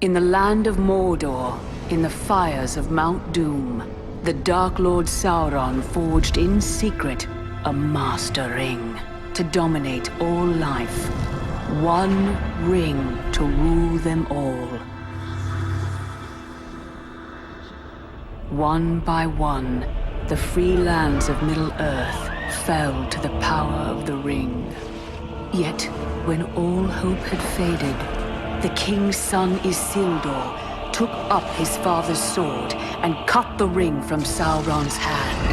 In the land of Mordor, in the fires of Mount Doom, the Dark Lord Sauron forged in secret a master ring to dominate all life. One ring to rule them all. One by one, the free lands of Middle-earth fell to the power of the ring. Yet, when all hope had faded, the king's son Isildur took up his father's sword and cut the ring from Sauron's hand.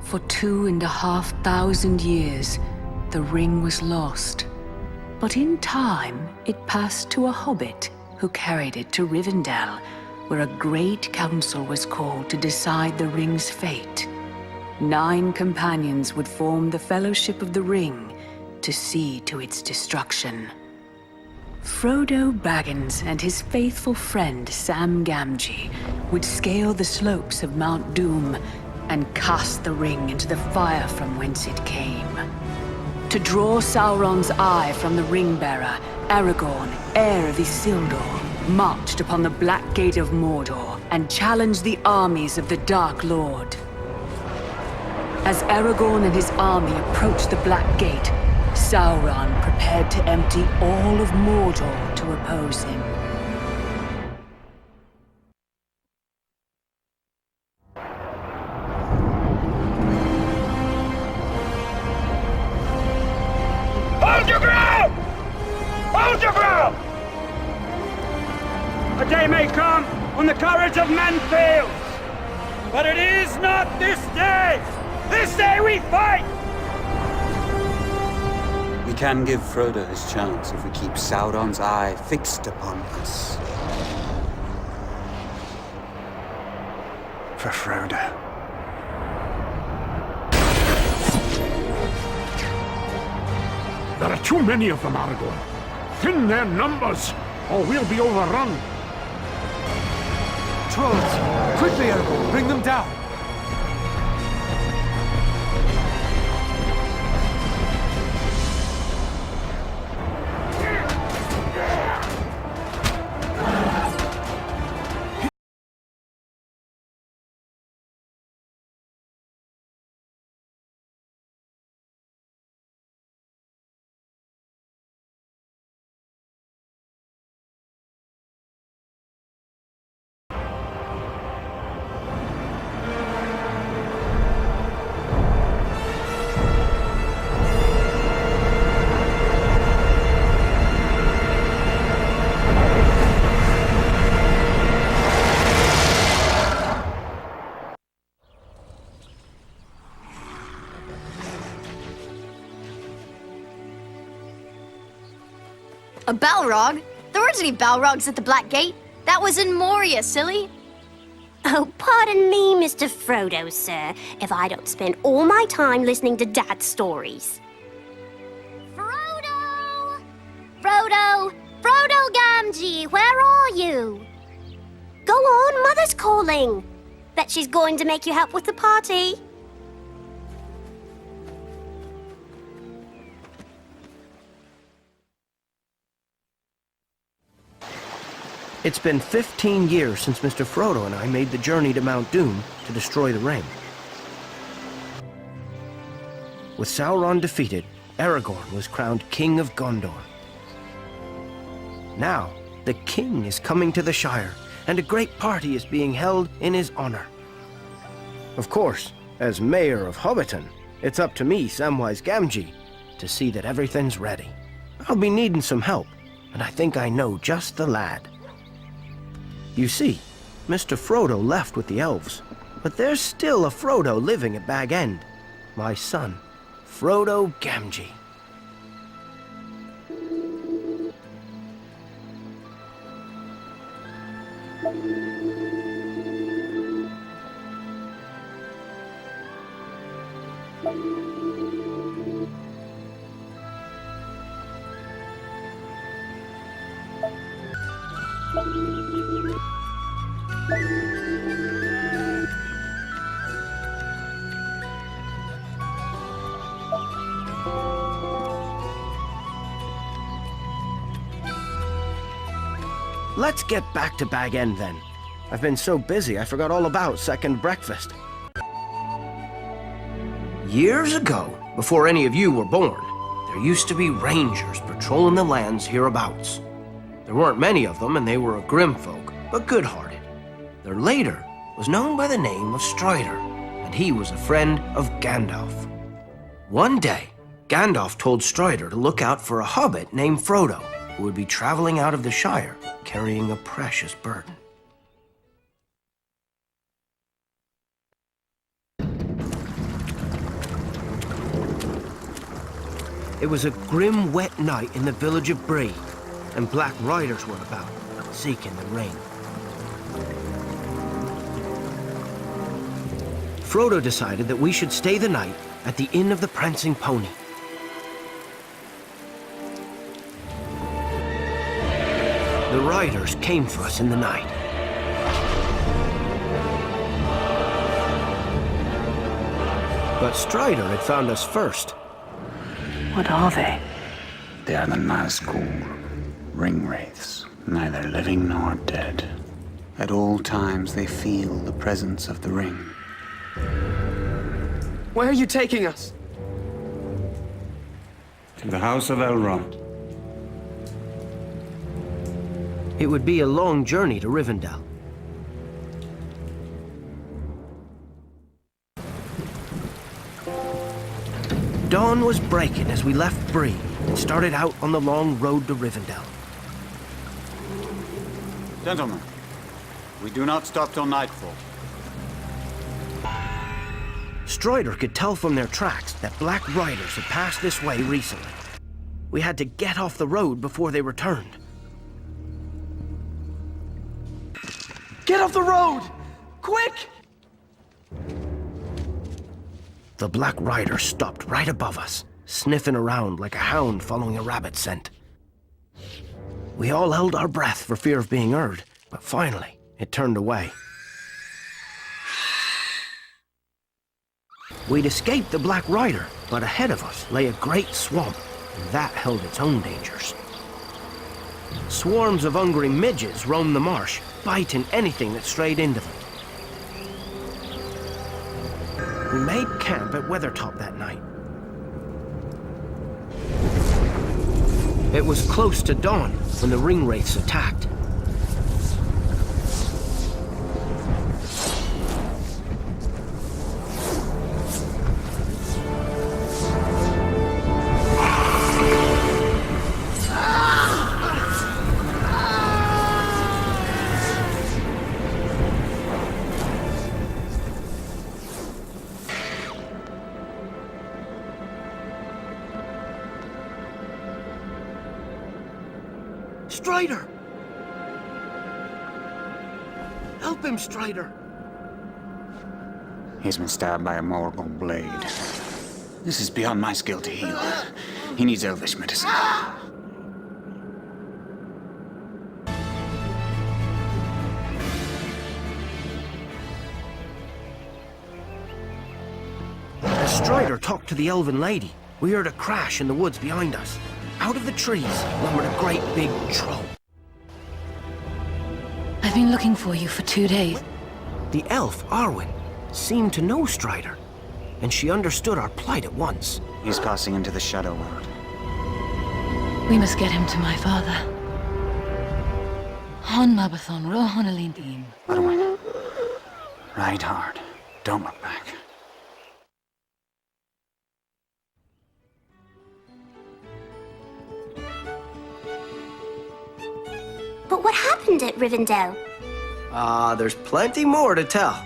For 2,500 years, the ring was lost. But in time, it passed to a hobbit who carried it to Rivendell, where a great council was called to decide the ring's fate. 9 companions would form the Fellowship of the Ring to see to its destruction. Frodo Baggins and his faithful friend Sam Gamgee would scale the slopes of Mount Doom and cast the ring into the fire from whence it came. To draw Sauron's eye from the ring-bearer, Aragorn, heir of Isildur, marched upon the Black Gate of Mordor and challenged the armies of the Dark Lord. As Aragorn and his army approached the Black Gate, Sauron prepared to empty all of Mordor to oppose him. Hold your ground! Hold your ground! A day may come when the courage of men fails, but it is not this day! This day we fight! We can give Frodo his chance if we keep Sauron's eye fixed upon us. For Frodo. There are too many of them, Aragorn. Thin their numbers, or we'll be overrun. Trolls! Quickly, Aragorn! Bring them down! A Balrog? There weren't any Balrogs at the Black Gate. That was in Moria, silly. Oh, pardon me, Mr. Frodo, sir, if I don't spend all my time listening to Dad's stories. Frodo! Frodo! Frodo Gamgee, where are you? Go on, Mother's calling. Bet she's going to make you help with the party. It's been 15 years since Mr. Frodo and I made the journey to Mount Doom to destroy the ring. With Sauron defeated, Aragorn was crowned King of Gondor. Now, the king is coming to the Shire, and a great party is being held in his honor. Of course, as mayor of Hobbiton, it's up to me, Samwise Gamgee, to see that everything's ready. I'll be needing some help, and I think I know just the lad. You see, Mr. Frodo left with the elves, but there's still a Frodo living at Bag End. My son, Frodo Gamgee. Let's get back to Bag End then. I've been so busy I forgot all about second breakfast. Years ago, before any of you were born, there used to be rangers patrolling the lands hereabouts. There weren't many of them, and they were a grim folk, but good-hearted. Their leader was known by the name of Strider, and he was a friend of Gandalf. One day, Gandalf told Strider to look out for a hobbit named Frodo, who would be traveling out of the Shire, carrying a precious burden. It was a grim, wet night in the village of Bree, and black riders were about, seeking the ring. Frodo decided that we should stay the night at the Inn of the Prancing Pony. The riders came for us in the night. But Strider had found us first. What are they? They are the Nazgul, ring wraiths, neither living nor dead. At all times they feel the presence of the ring. Where are you taking us? To the House of Elrond. It would be a long journey to Rivendell. Dawn was breaking as we left Bree and started out on the long road to Rivendell. Gentlemen, we do not stop till nightfall. Strider could tell from their tracks that black riders had passed this way recently. We had to get off the road before they returned. Get off the road! Quick! The black rider stopped right above us, sniffing around like a hound following a rabbit scent. We all held our breath for fear of being heard, but finally, it turned away. We'd escaped the black rider, but ahead of us lay a great swamp, and that held its own dangers. Swarms of hungry midges roamed the marsh, biting anything that strayed into them. We made camp at Weathertop that night. It was close to dawn when the ring wraiths attacked. Strider! Help him, Strider! He's been stabbed by a Morgul blade. This is beyond my skill to heal. He needs Elvish medicine. As Strider talked to the Elven lady, we heard a crash in the woods behind us. Out of the trees lumbered a great big troll. I've been looking for you for 2 days. The elf, Arwen, seemed to know Strider, and she understood our plight at once. He's passing into the Shadow World. We must get him to my father. Hon Mabathon, Rohan Alindim. Arwen, ride hard. Don't look back. But what happened at Rivendell? There's plenty more to tell.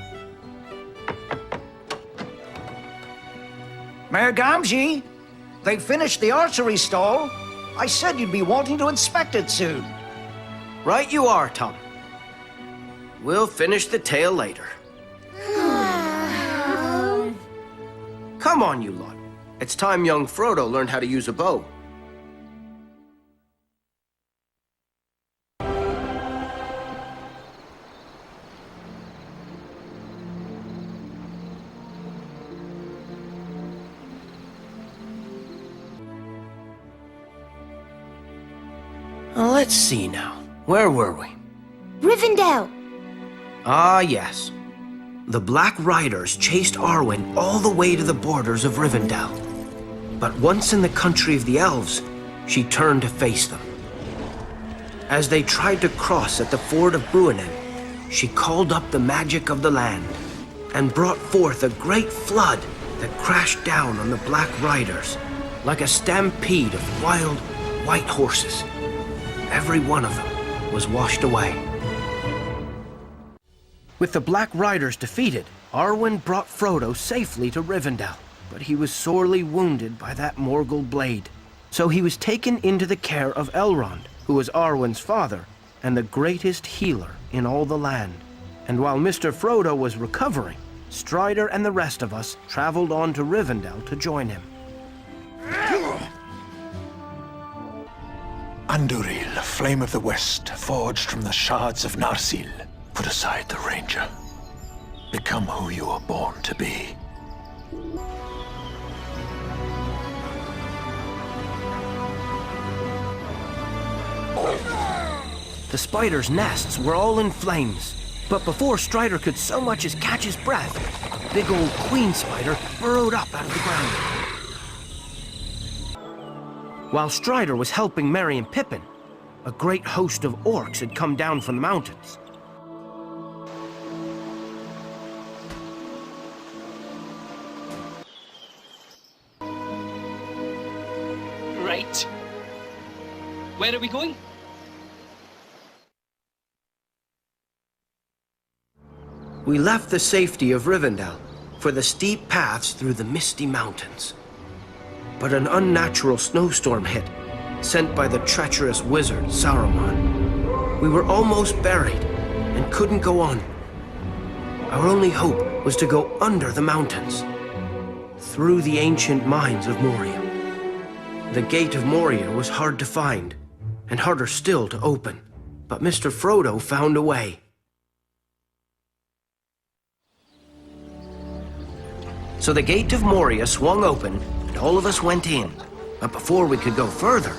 Mayor Gamgee, they finished the archery stall. I said you'd be wanting to inspect it soon. Right you are, Tom. We'll finish the tale later. Come on, you lot. It's time young Frodo learned how to use a bow. Let's see now. Where were we? Rivendell! Ah, yes. The Black Riders chased Arwen all the way to the borders of Rivendell. But once in the country of the elves, she turned to face them. As they tried to cross at the ford of Bruinen, she called up the magic of the land and brought forth a great flood that crashed down on the Black Riders like a stampede of wild, white horses. Every one of them was washed away. With the Black Riders defeated, Arwen brought Frodo safely to Rivendell, but he was sorely wounded by that Morgul blade. So he was taken into the care of Elrond, who was Arwen's father and the greatest healer in all the land. And while Mr. Frodo was recovering, Strider and the rest of us traveled on to Rivendell to join him. Anduril, Flame of the West, forged from the shards of Narsil. Put aside the Ranger. Become who you were born to be. The spiders' nests were all in flames, but before Strider could so much as catch his breath, a big old queen spider burrowed up out of the ground. While Strider was helping Merry and Pippin, a great host of orcs had come down from the mountains. Right. Where are we going? We left the safety of Rivendell for the steep paths through the misty mountains. But an unnatural snowstorm hit, sent by the treacherous wizard Saruman. We were almost buried and couldn't go on. Our only hope was to go under the mountains, through the ancient mines of Moria. The gate of Moria was hard to find, and harder still to open, but Mr. Frodo found a way. So the gate of Moria swung open, and all of us went in. But before we could go further,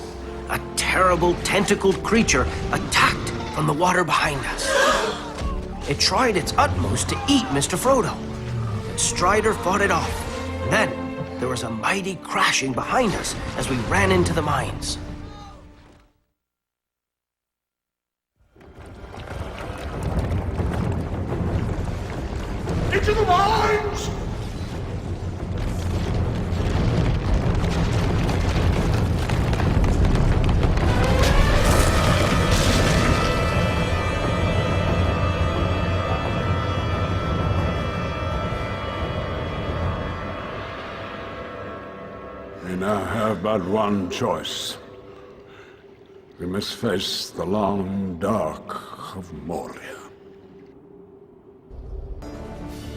a terrible tentacled creature attacked from the water behind us. It tried its utmost to eat Mr. Frodo, but Strider fought it off. And then there was a mighty crashing behind us as we ran into the mines. Into the mines! We now have but one choice. We must face the long dark of Moria.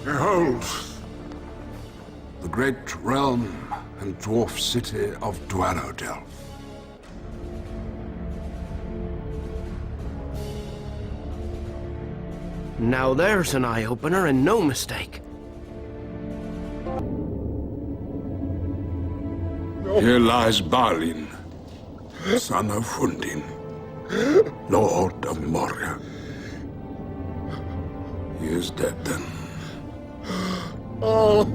Behold, the great realm and dwarf city of Dwarrowdelf. Now there's an eye-opener and no mistake. Here lies Balin, son of Hundin, Lord of Moria. He is dead then. Oh,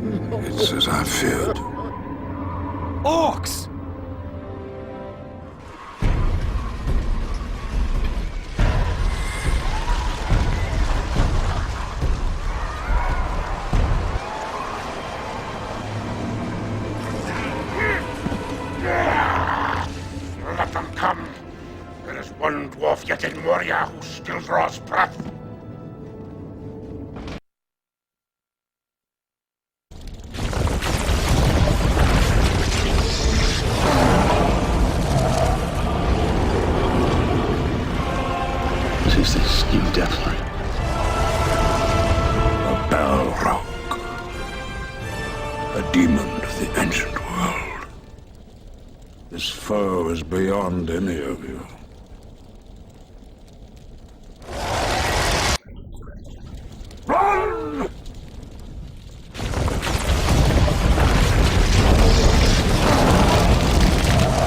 It's as I feared. Orcs! Let them come. There is one dwarf yet in Moria who still draws breath. What is this new deathlight? A Balrog. A demon of the ancient world. This foe is beyond any of you. Run!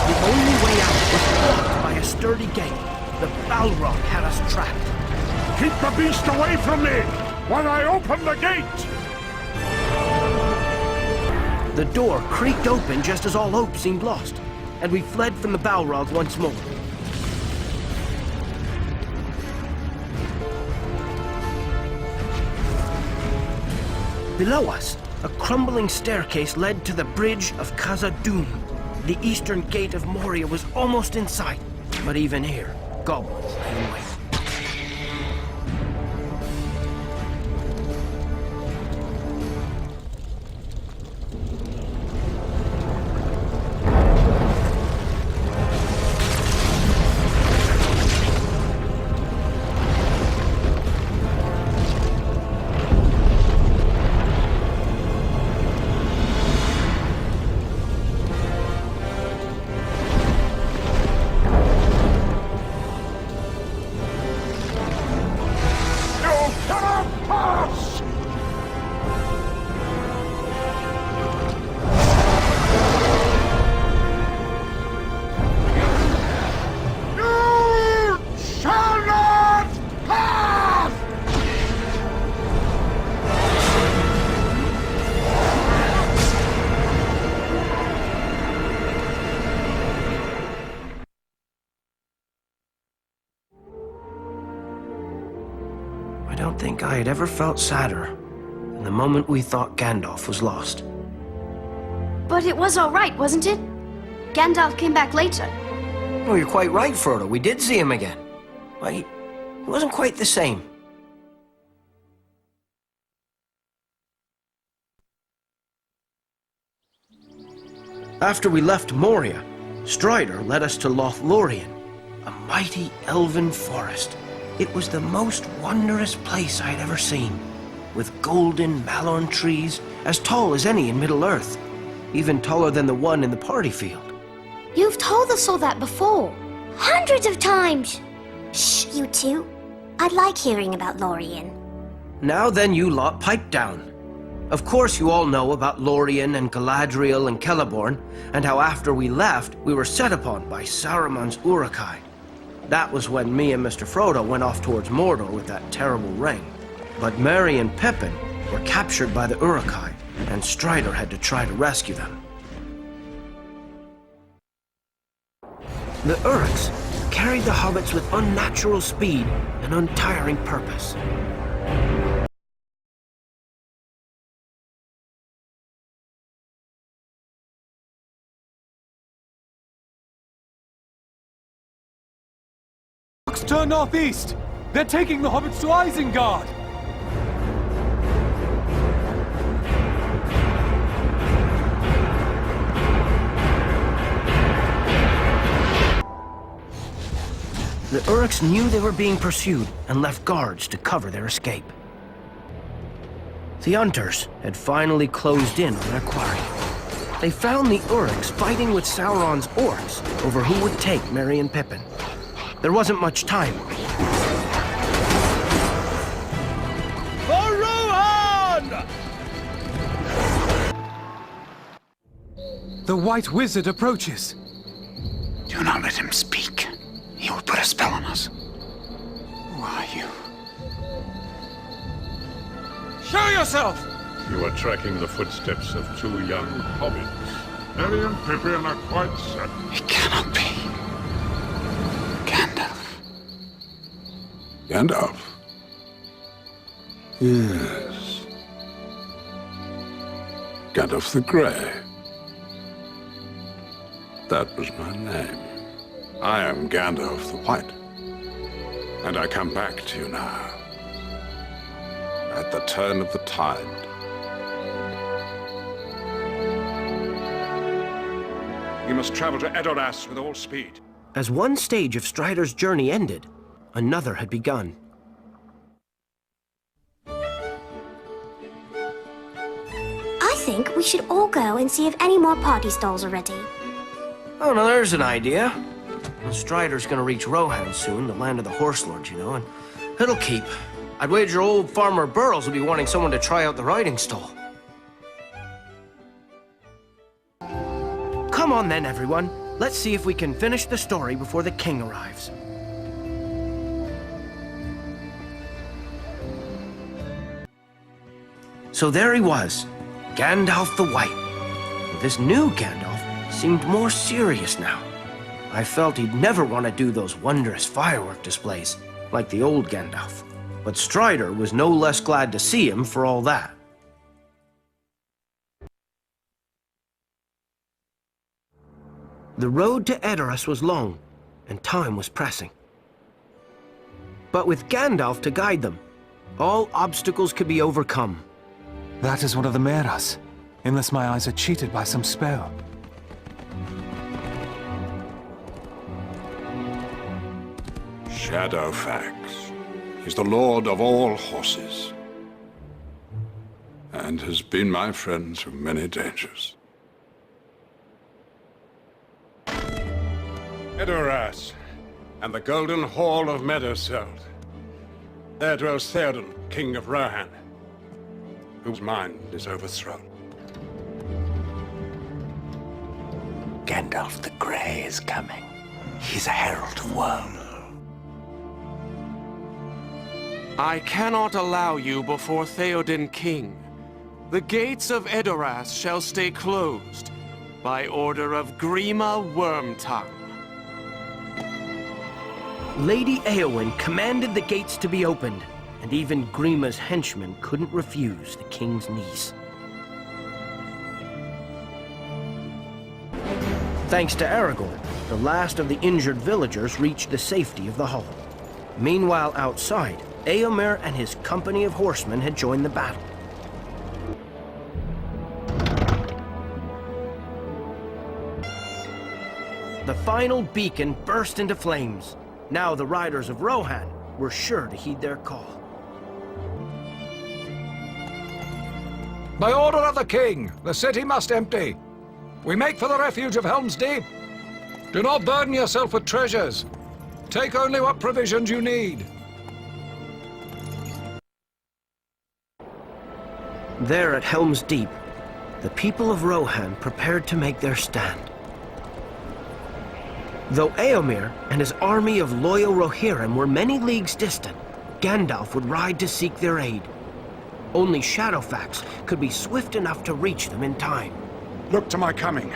The only way out was blocked by a sturdy gate. The Balrog had us trapped. Keep the beast away from me while I open the gate! The door creaked open just as all hope seemed lost, and we fled from the Balrog once more. Below us, a crumbling staircase led to the bridge of Khazad-dûm. The eastern gate of Moria was almost in sight, but even here, goblins lay in wait. I don't think I had ever felt sadder than the moment we thought Gandalf was lost. But it was all right, wasn't it? Gandalf came back later. Oh, you're quite right, Frodo. We did see him again. But he wasn't quite the same. After we left Moria, Strider led us to Lothlórien, a mighty elven forest. It was the most wondrous place I had ever seen, with golden malorn trees as tall as any in Middle-earth, even taller than the one in the party field. You've told us all that before. Hundreds of times! Shh, you two. I'd like hearing about Lórien. Now then, you lot, pipe down. Of course you all know about Lórien and Galadriel and Celeborn, and how after we left, we were set upon by Saruman's Uruk-hai. That was when me and Mr. Frodo went off towards Mordor with that terrible ring. But Merry and Pippin were captured by the Uruk-hai, and Strider had to try to rescue them. The Uruks carried the hobbits with unnatural speed and untiring purpose. Turn northeast! They're taking the hobbits to Isengard! The Uruks knew they were being pursued and left guards to cover their escape. The Hunters had finally closed in on their quarry. They found the Uruks fighting with Sauron's orcs over who would take Merry and Pippin. There wasn't much time. For Rohan! The White Wizard approaches. Do not let him speak. He will put a spell on us. Who are you? Show yourself! You are tracking the footsteps of two young hobbits. Merry and Pippin are quite certain. It cannot be. Gandalf. Gandalf? Yes. Gandalf the Grey. That was my name. I am Gandalf the White. And I come back to you now. At the turn of the tide. You must travel to Edoras with all speed. As one stage of Strider's journey ended, another had begun. I think we should all go and see if any more party stalls are ready. Oh, no, there's an idea. Strider's gonna reach Rohan soon, the land of the Horse Lords, you know, and it'll keep. I'd wager old Farmer Burrows will be wanting someone to try out the riding stall. Come on then, everyone. Let's see if we can finish the story before the king arrives. So there he was, Gandalf the White. This new Gandalf seemed more serious now. I felt he'd never want to do those wondrous firework displays like the old Gandalf. But Strider was no less glad to see him for all that. The road to Edoras was long, and time was pressing. But with Gandalf to guide them, all obstacles could be overcome. That is one of the Meras, unless my eyes are cheated by some spell. Shadowfax is the lord of all horses, and has been my friend through many dangers. Edoras, and the Golden Hall of Meduseld. There dwells Theoden, king of Rohan, whose mind is overthrown. Gandalf the Grey is coming. He's a herald of woe. I cannot allow you before Theoden King. The gates of Edoras shall stay closed by order of Grima Wormtongue. Lady Eowyn commanded the gates to be opened, and even Grima's henchmen couldn't refuse the king's niece. Thanks to Aragorn, the last of the injured villagers reached the safety of the hall. Meanwhile, outside, Éomer and his company of horsemen had joined the battle. The final beacon burst into flames. Now the riders of Rohan were sure to heed their call. By order of the king, the city must empty. We make for the refuge of Helm's Deep. Do not burden yourself with treasures. Take only what provisions you need. There at Helm's Deep, the people of Rohan prepared to make their stand. Though Éomer and his army of loyal Rohirrim were many leagues distant, Gandalf would ride to seek their aid. Only Shadowfax could be swift enough to reach them in time. Look to my coming,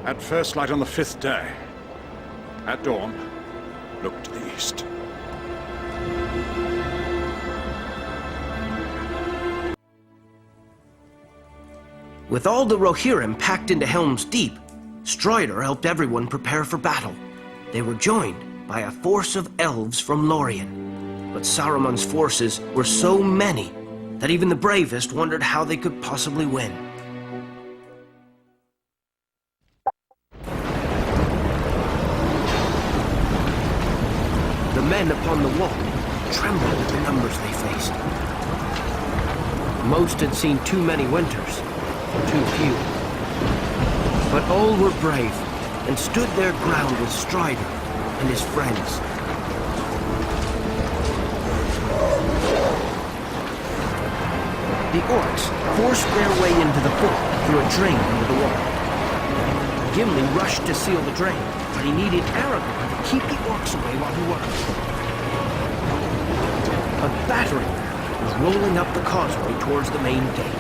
at first light on the 5th day. At dawn, look to the east. With all the Rohirrim packed into Helm's Deep, Strider helped everyone prepare for battle. They were joined by a force of elves from Lothlórien. But Saruman's forces were so many that even the bravest wondered how they could possibly win. The men upon the wall trembled at the numbers they faced. Most had seen too many winters, too few. But all were brave and stood their ground with Strider and his friends. The orcs forced their way into the fort through a drain under the wall. Gimli rushed to seal the drain, but he needed Aragorn to keep the orcs away while he worked. A battering ram was rolling up the causeway towards the main gate.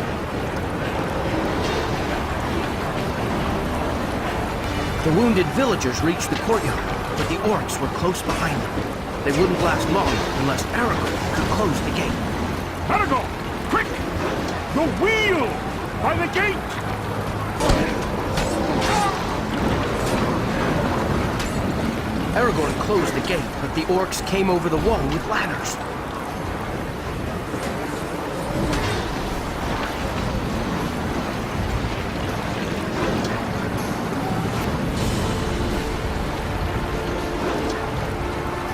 The wounded villagers reached the courtyard, but the orcs were close behind them. They wouldn't last long unless Aragorn could close the gate. Aragorn! Quick! The wheel! By the gate! Aragorn closed the gate, but the orcs came over the wall with ladders.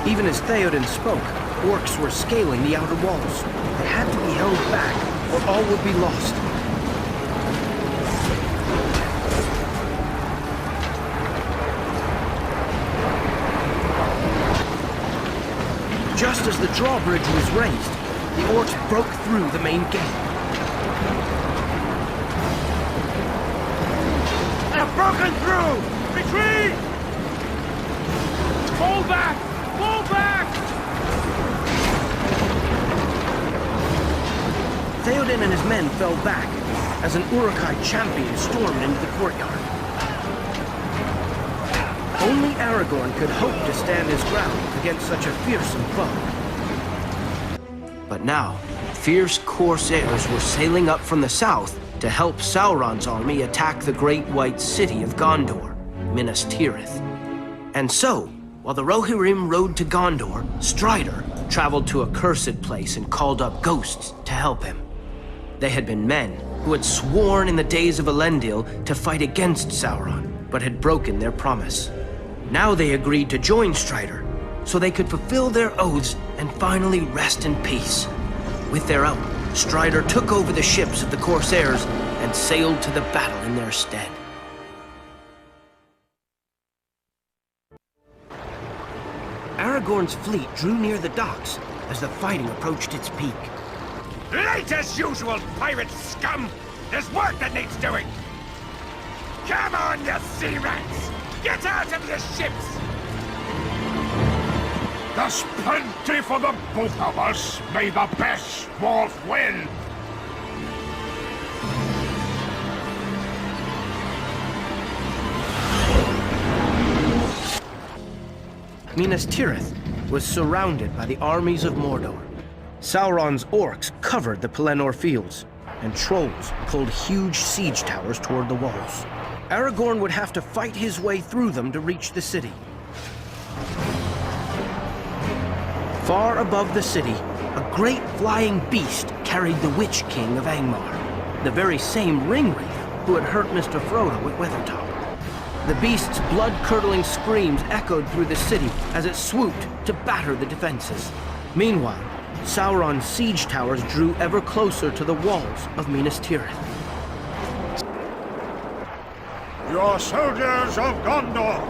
Even as Theoden spoke, orcs were scaling the outer walls. They had to be held back, or all would be lost. Just as the drawbridge was raised, the orcs broke through the main gate. They're broken through! Retreat! Fall back! Fall back! Theoden Theoden and his men fell back as an Uruk-hai champion stormed into the courtyard. Only Aragorn could hope to stand his ground against such a fearsome foe. But now, fierce corsairs were sailing up from the south to help Sauron's army attack the great white city of Gondor, Minas Tirith. And so, while the Rohirrim rode to Gondor, Strider traveled to a cursed place and called up ghosts to help him. They had been men who had sworn in the days of Elendil to fight against Sauron, but had broken their promise. Now they agreed to join Strider, so they could fulfill their oaths and finally rest in peace. With their help, Strider took over the ships of the Corsairs and sailed to the battle in their stead. Aragorn's fleet drew near the docks as the fighting approached its peak. Late as usual, pirate scum! There's work that needs doing! Come on, you sea rats! Get out of your ships! There's plenty for the both of us. May the best dwarf win! Minas Tirith was surrounded by the armies of Mordor. Sauron's orcs covered the Pelennor fields, and trolls pulled huge siege towers toward the walls. Aragorn would have to fight his way through them to reach the city. Far above the city, a great flying beast carried the Witch King of Angmar, the very same ringwraith who had hurt Mr. Frodo at Weathertop. The beast's blood-curdling screams echoed through the city as it swooped to batter the defenses. Meanwhile, Sauron's siege towers drew ever closer to the walls of Minas Tirith. You're soldiers of Gondor.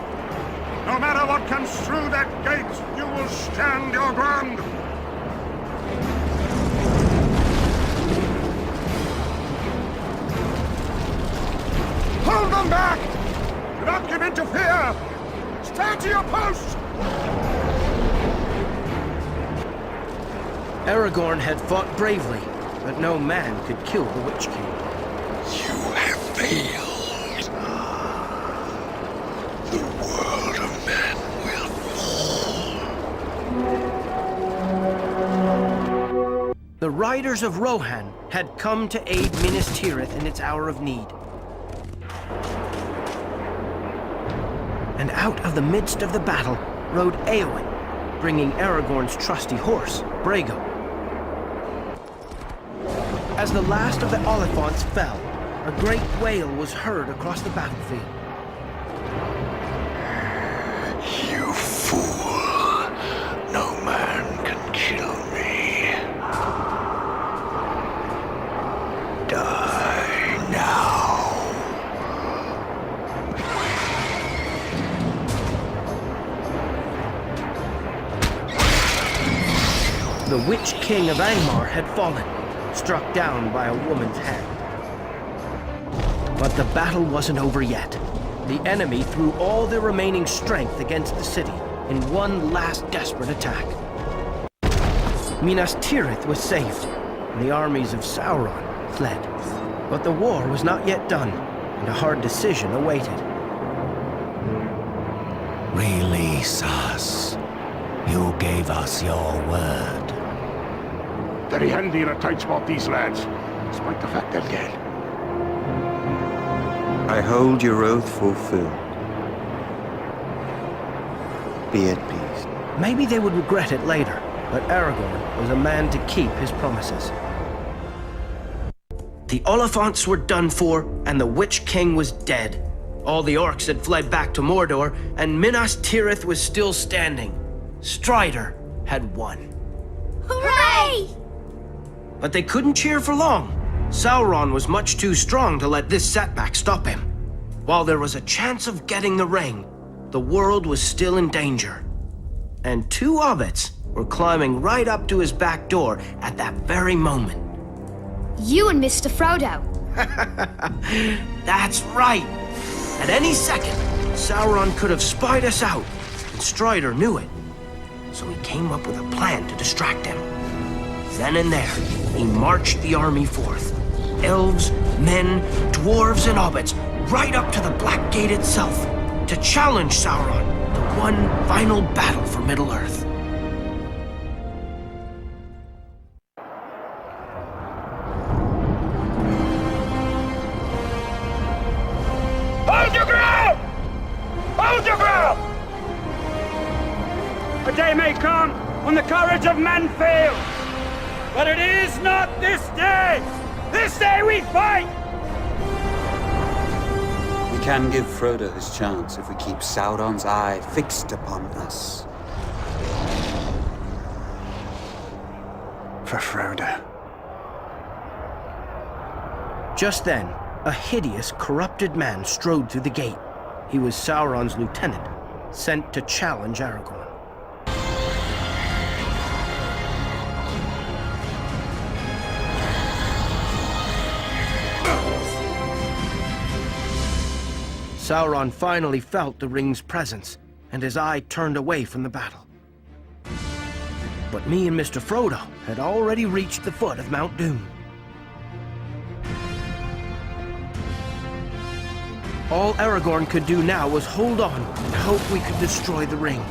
No matter what comes through that gate, you will stand your ground. Hold them back! Do not give in to fear! Stand to your posts! Aragorn had fought bravely, but no man could kill the Witch King. You have failed. The world of men will fall. The riders of Rohan had come to aid Minas Tirith in its hour of need. And out of the midst of the battle rode Éowyn, bringing Aragorn's trusty horse, Brago. As the last of the Oliphants fell, a great wail was heard across the battlefield. You fool! No man can kill me. Die now. The Witch King of Angmar had fallen, struck down by a woman's hand. But the battle wasn't over yet. The enemy threw all their remaining strength against the city in one last desperate attack. Minas Tirith was saved, and the armies of Sauron fled. But the war was not yet done, and a hard decision awaited. Release us. You gave us your word. Very handy in a tight spot, these lads, despite the fact they're dead. I hold your oath fulfilled. Be at peace. Maybe they would regret it later, but Aragorn was a man to keep his promises. The Oliphants were done for, and the Witch King was dead. All the orcs had fled back to Mordor, and Minas Tirith was still standing. Strider had won. Hooray! But they couldn't cheer for long. Sauron was much too strong to let this setback stop him. While there was a chance of getting the ring, the world was still in danger. And two hobbits were climbing right up to his back door at that very moment. You and Mr. Frodo. That's right. At any second, Sauron could have spied us out, and Strider knew it. So he came up with a plan to distract him. Then and there, he marched the army forth. Elves, men, dwarves, and hobbits, right up to the Black Gate itself, to challenge Sauron to one final battle for Middle-earth. Hold your ground! Hold your ground! A day may come when the courage of men fails, but it is not this day! This day we fight! We can give Frodo his chance if we keep Sauron's eye fixed upon us. For Frodo. Just then, a hideous, corrupted man strode through the gate. He was Sauron's lieutenant, sent to challenge Aragorn. Sauron finally felt the ring's presence, and his eye turned away from the battle. But me and Mr. Frodo had already reached the foot of Mount Doom. All Aragorn could do now was hold on and hope we could destroy the ring.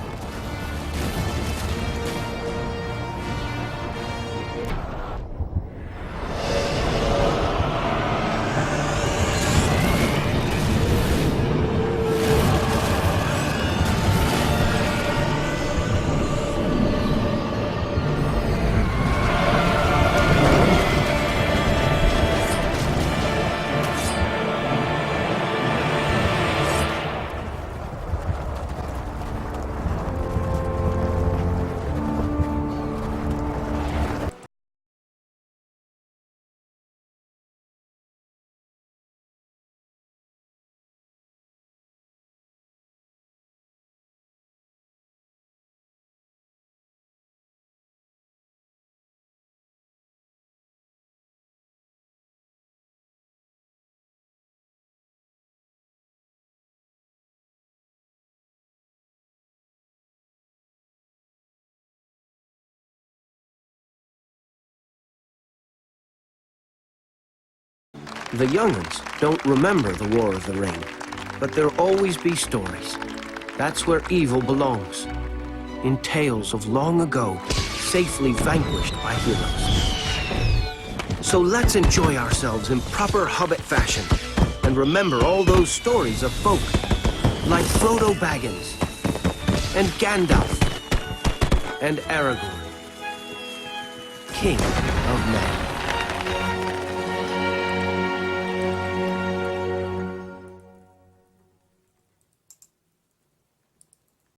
The young'uns don't remember the War of the Ring, but there'll always be stories. That's where evil belongs. In tales of long ago, safely vanquished by heroes. So let's enjoy ourselves in proper Hobbit fashion, and remember all those stories of folk, like Frodo Baggins, and Gandalf, and Aragorn, King of Men.